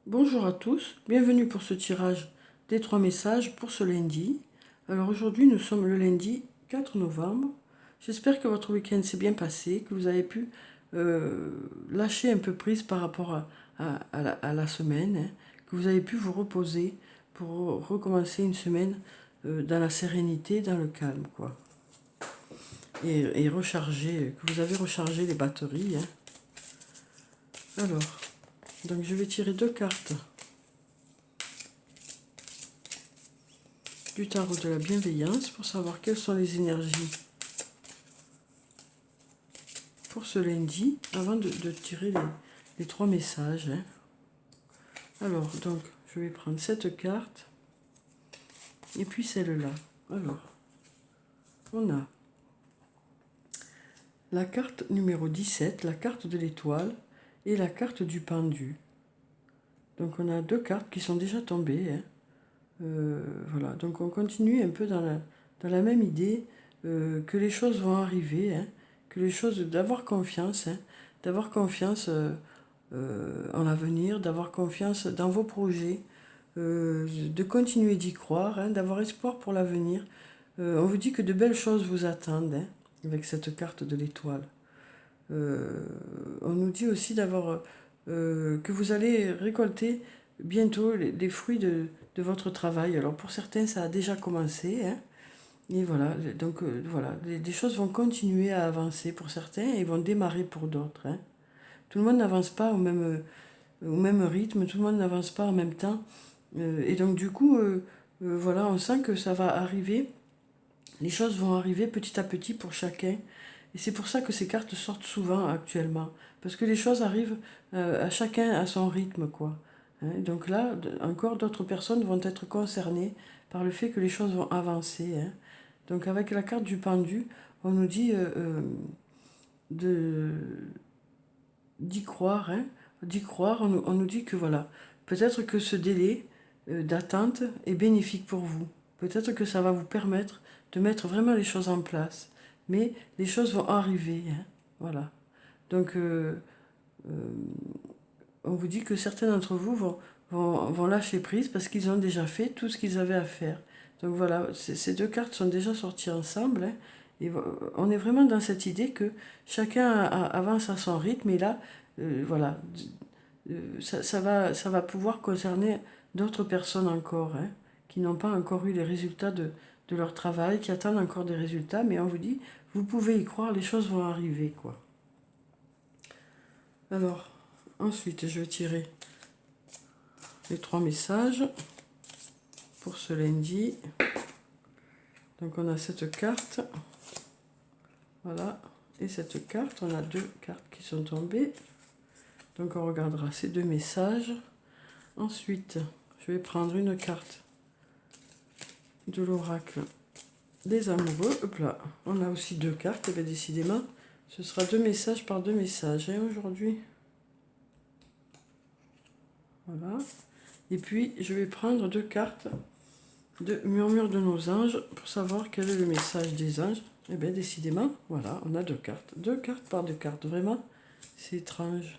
Bonjour à tous, bienvenue pour ce tirage des 3 messages pour ce lundi. Alors aujourd'hui nous sommes le lundi 4 novembre. J'espère que votre week-end s'est bien passé, que vous avez pu lâcher un peu prise par rapport à la semaine, hein, que vous avez pu vous reposer pour recommencer une semaine dans la sérénité, dans le calme, quoi. Et recharger, que vous avez rechargé les batteries, hein. Alors, donc je vais tirer 2 cartes du tarot de la bienveillance pour savoir quelles sont les énergies pour ce lundi avant de tirer les 3 messages, hein. Alors, donc, je vais prendre cette carte et puis celle-là. Alors, on a la carte numéro 17, la carte de l'étoile et la carte du pendu. Donc, on a 2 cartes qui sont déjà tombées, hein. Voilà, donc on continue un peu dans la même idée que les choses vont arriver, hein, que les choses, d'avoir confiance, hein, d'avoir confiance en l'avenir, d'avoir confiance dans vos projets, de continuer d'y croire, hein, d'avoir espoir pour l'avenir. On vous dit que de belles choses vous attendent, hein, avec cette carte de l'étoile. On nous dit aussi que vous allez récolter bientôt les fruits de votre travail. Alors pour certains, ça a déjà commencé, hein. Et voilà, donc voilà, les choses vont continuer à avancer pour certains et vont démarrer pour d'autres, hein. Tout le monde n'avance pas au même rythme, tout le monde n'avance pas en même temps. Et donc du coup, voilà, on sent que ça va arriver, les choses vont arriver petit à petit pour chacun. Et c'est pour ça que ces cartes sortent souvent actuellement. Parce que les choses arrivent à chacun à son rythme, quoi, hein. Donc là, encore d'autres personnes vont être concernées par le fait que les choses vont avancer, hein. Donc avec la carte du pendu, on nous dit de d'y croire, hein, d'y croire. On nous dit que voilà, peut-être que ce délai d'attente est bénéfique pour vous. Peut-être que ça va vous permettre de mettre vraiment les choses en place. Mais les choses vont arriver, hein, voilà. Donc, on vous dit que certains d'entre vous vont lâcher prise parce qu'ils ont déjà fait tout ce qu'ils avaient à faire. Donc voilà, ces 2 cartes sont déjà sorties ensemble, hein, et on est vraiment dans cette idée que chacun avance à son rythme, et là, voilà, ça va pouvoir concerner d'autres personnes encore, hein, qui n'ont pas encore eu les résultats de leur travail, qui attendent encore des résultats, mais on vous dit, vous pouvez y croire, les choses vont arriver, quoi. Alors, ensuite, je vais tirer les 3 messages pour ce lundi. Donc, on a cette carte, voilà, et cette carte. On a 2 cartes qui sont tombées. Donc, on regardera ces 2 messages. Ensuite, je vais prendre une carte de l'oracle des amoureux. Hop là, on a aussi 2 cartes, et bien décidément, ce sera 2 messages par 2 messages, hein, aujourd'hui. Voilà. Et puis, je vais prendre 2 cartes de murmure de nos anges pour savoir quel est le message des anges. Et bien, décidément, voilà, on a 2 cartes. 2 cartes par 2 cartes, vraiment, c'est étrange.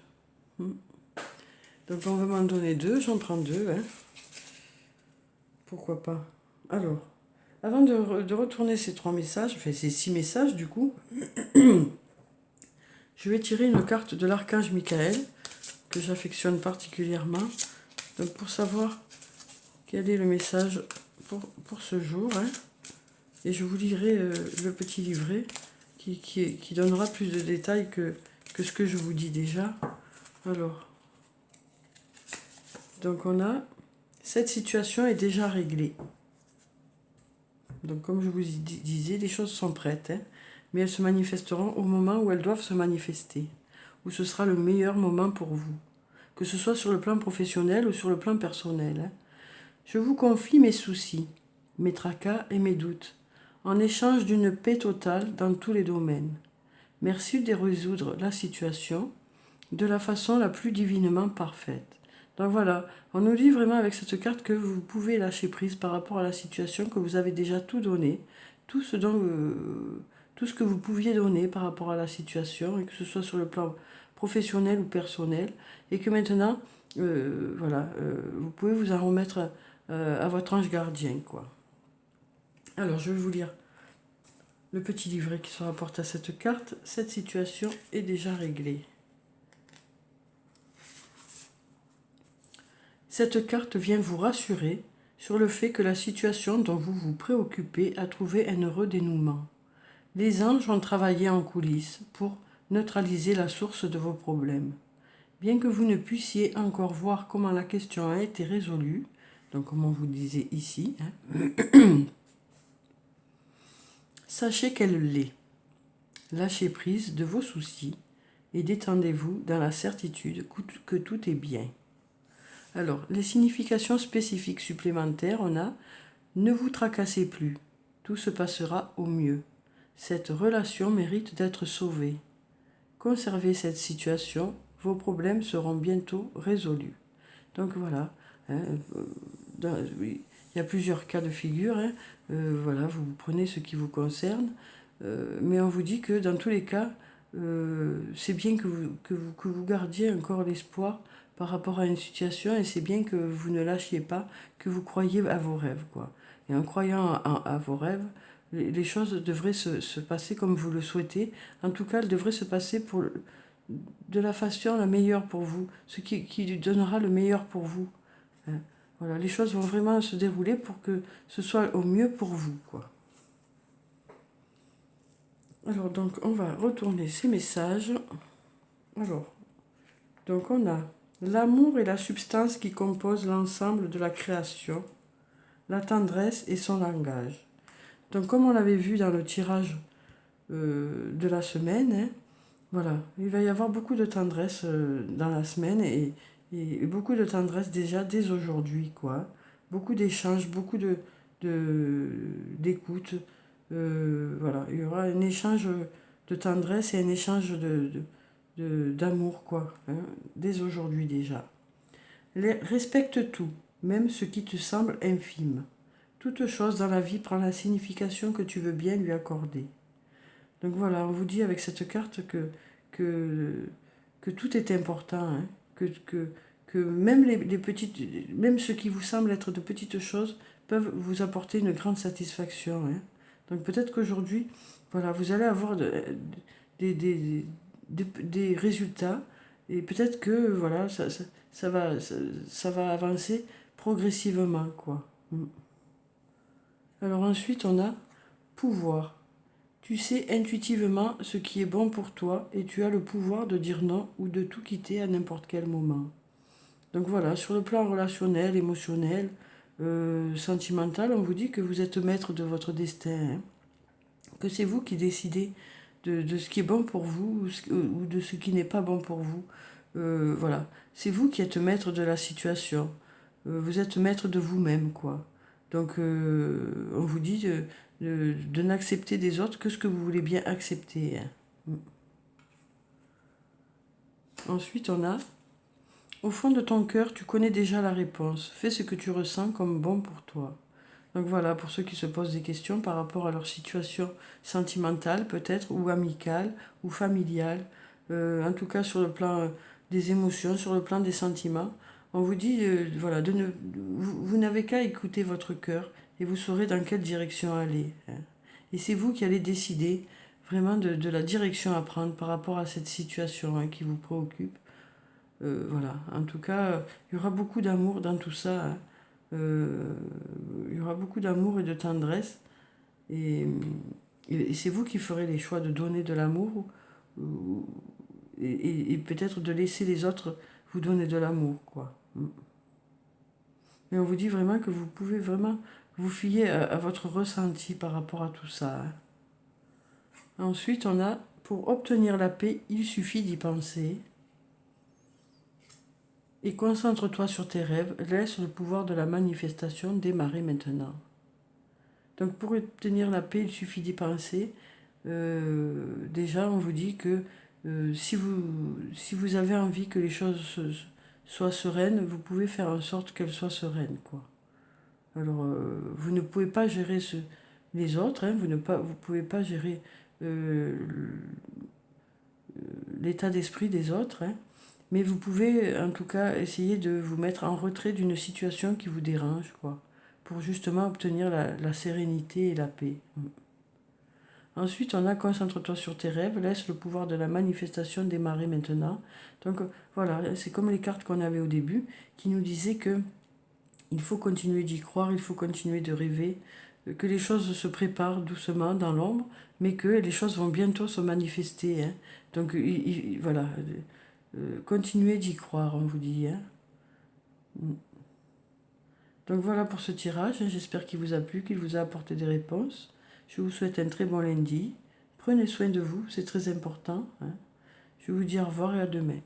Donc, on va m'en donner 2, j'en prends 2, hein. Pourquoi pas. Alors, avant de retourner ces 3 messages, enfin ces 6 messages du coup, je vais tirer une carte de l'archange Michael, que j'affectionne particulièrement. Donc pour savoir quel est le message pour ce jour, hein. Et je vous lirai le petit livret qui donnera plus de détails que ce que je vous dis déjà. Alors, donc on a, cette situation est déjà réglée. Donc comme je vous disais, les choses sont prêtes, hein, mais elles se manifesteront au moment où elles doivent se manifester, où ce sera le meilleur moment pour vous, que ce soit sur le plan professionnel ou sur le plan personnel, hein. Je vous confie mes soucis, mes tracas et mes doutes, en échange d'une paix totale dans tous les domaines. Merci de résoudre la situation de la façon la plus divinement parfaite. Donc voilà, on nous dit vraiment avec cette carte que vous pouvez lâcher prise par rapport à la situation, que vous avez déjà tout donné, tout ce que vous pouviez donner par rapport à la situation, et que ce soit sur le plan professionnel ou personnel, et que maintenant, voilà, vous pouvez vous en remettre à votre ange gardien, quoi. Alors, je vais vous lire le petit livret qui se rapporte à cette carte. Cette situation est déjà réglée. Cette carte vient vous rassurer sur le fait que la situation dont vous vous préoccupez a trouvé un heureux dénouement. Les anges ont travaillé en coulisses pour neutraliser la source de vos problèmes. Bien que vous ne puissiez encore voir comment la question a été résolue, donc comme on vous disait ici, sachez qu'elle l'est. Lâchez prise de vos soucis et détendez-vous dans la certitude que tout est bien. Alors, les significations spécifiques supplémentaires, on a « Ne vous tracassez plus, tout se passera au mieux. Cette relation mérite d'être sauvée. Conservez cette situation, vos problèmes seront bientôt résolus. » Donc voilà, hein, oui, il y a plusieurs cas de figure, hein, voilà, vous prenez ce qui vous concerne, mais on vous dit que dans tous les cas, c'est bien que vous gardiez encore l'espoir par rapport à une situation, et c'est bien que vous ne lâchiez pas, que vous croyiez à vos rêves, quoi. Et en croyant à vos rêves, les choses devraient se passer comme vous le souhaitez. En tout cas, elles devraient se passer de la façon la meilleure pour vous, ce qui donnera le meilleur pour vous. Hein. Voilà, les choses vont vraiment se dérouler pour que ce soit au mieux pour vous, quoi. Alors, donc, on va retourner ces messages. Alors, donc, on a l'amour et la substance qui composent l'ensemble de la création, la tendresse et son langage. Donc, comme on l'avait vu dans le tirage de la semaine, hein, voilà, il va y avoir beaucoup de tendresse dans la semaine et beaucoup de tendresse déjà dès aujourd'hui, quoi. Beaucoup d'échanges, beaucoup d'écoute. Voilà, il y aura un échange de tendresse et un échange d'amour, quoi, hein, dès aujourd'hui déjà. Respecte tout, même ce qui te semble infime. Toute chose dans la vie prend la signification que tu veux bien lui accorder. Donc voilà, on vous dit avec cette carte que tout est important, hein, que même les petites, même ce qui vous semble être de petites choses peuvent vous apporter une grande satisfaction. Hein. Donc peut-être qu'aujourd'hui, voilà, vous allez avoir des résultats et peut-être que voilà, ça va avancer progressivement, quoi. Alors ensuite, on a pouvoir. Tu sais intuitivement ce qui est bon pour toi et tu as le pouvoir de dire non ou de tout quitter à n'importe quel moment. Donc voilà, sur le plan relationnel, émotionnel, sentimental, on vous dit que vous êtes maître de votre destin, hein, que c'est vous qui décidez de ce qui est bon pour vous ou de ce qui n'est pas bon pour vous. Voilà, c'est vous qui êtes maître de la situation. Vous êtes maître de vous-même, quoi. Donc, on vous dit de n'accepter des autres que ce que vous voulez bien accepter. Hein. Ensuite, on a, au fond de ton cœur, tu connais déjà la réponse. Fais ce que tu ressens comme bon pour toi. Donc voilà, pour ceux qui se posent des questions par rapport à leur situation sentimentale peut-être, ou amicale, ou familiale, en tout cas sur le plan des émotions, sur le plan des sentiments, on vous dit, voilà, vous n'avez qu'à écouter votre cœur et vous saurez dans quelle direction aller. Hein. Et c'est vous qui allez décider vraiment de la direction à prendre par rapport à cette situation, hein, qui vous préoccupe. Voilà, en tout cas, il y aura beaucoup d'amour dans tout ça. Hein. Il y aura beaucoup d'amour et de tendresse. Et, et c'est vous qui ferez les choix de donner de l'amour et peut-être de laisser les autres vous donner de l'amour, quoi. Mais on vous dit vraiment que vous pouvez vraiment vous fier à votre ressenti par rapport à tout ça. Hein. Ensuite, on a, pour obtenir la paix, il suffit d'y penser. Et concentre-toi sur tes rêves, laisse le pouvoir de la manifestation démarrer maintenant. Donc pour obtenir la paix, il suffit d'y penser. Déjà, on vous dit que si vous avez envie que les choses soient sereines, vous pouvez faire en sorte qu'elles soient sereines, quoi. Alors, vous ne pouvez pas gérer les autres, hein, vous pouvez pas gérer l'état d'esprit des autres, hein. Mais vous pouvez en tout cas essayer de vous mettre en retrait d'une situation qui vous dérange, quoi, pour justement obtenir la sérénité et la paix. Ensuite, on a concentre-toi sur tes rêves, laisse le pouvoir de la manifestation démarrer maintenant. Donc voilà, c'est comme les cartes qu'on avait au début qui nous disaient que il faut continuer d'y croire, il faut continuer de rêver, que les choses se préparent doucement dans l'ombre, mais que les choses vont bientôt se manifester, hein. Donc voilà, continuez d'y croire, on vous dit, hein. Donc voilà pour ce tirage, j'espère qu'il vous a plu, qu'il vous a apporté des réponses. Je vous souhaite un très bon lundi. Prenez soin de vous, c'est très important, hein. Je vous dis au revoir et à demain.